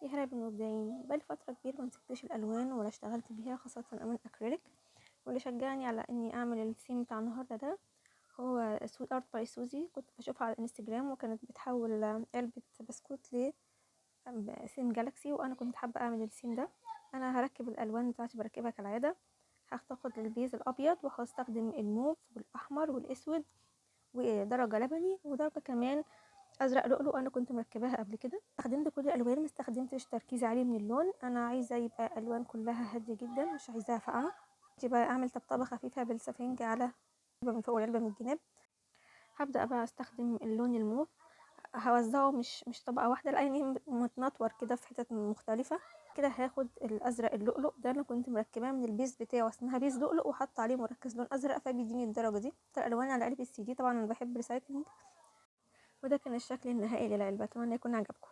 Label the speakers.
Speaker 1: يا هلا بالمبدعين، بقالي فترة كبيرة ممسكتش الألوان ولا اشتغلت بيها، خاصة ألوان أكريليك. واللي شجعني على إني أعمل الثيم بتاع النهاردة ده هو سويت ارت باي سوزي. كنت بشوفها على الانستجرام وكانت بتحول علبة بسكوت ل ثيم جالاكسي، وأنا كنت حابة أعمل الثيم ده. أنا هركب الألوان بتاعتي، بركبها كالعادة. هاخد البيز الأبيض وهستخدم الموف والأحمر والأسود ودرجة لبني ودرجة كمان ازرق لؤلؤ. انا كنت مركباها قبل كده، استخدمت كل الالوان، ما استخدمتش تركيز عالي من اللون. انا عايزه يبقى الوان كلها هاديه جدا، مش عايزاها فاقعه. بقى اعمل طبطبه خفيفه بالسفنج على علبه من فوق والعلبه من الجناب. هبدا بقى استخدم اللون الموف، هوزعه مش طبقه واحده، لاني متنطور كده في حتت مختلفه. كده هاخد الازرق اللؤلؤ ده، انا كنت مركباه من البيز بتاعه، اسمها بيز لؤلؤ، وحط عليه مركز لون ازرق فبيديني الدرجه دي. الالوان على علبه السي دي، طبعا انا بحب ريسايكلينج. وده كان الشكل النهائي للعلبة. اتمنى يكون عجبكم.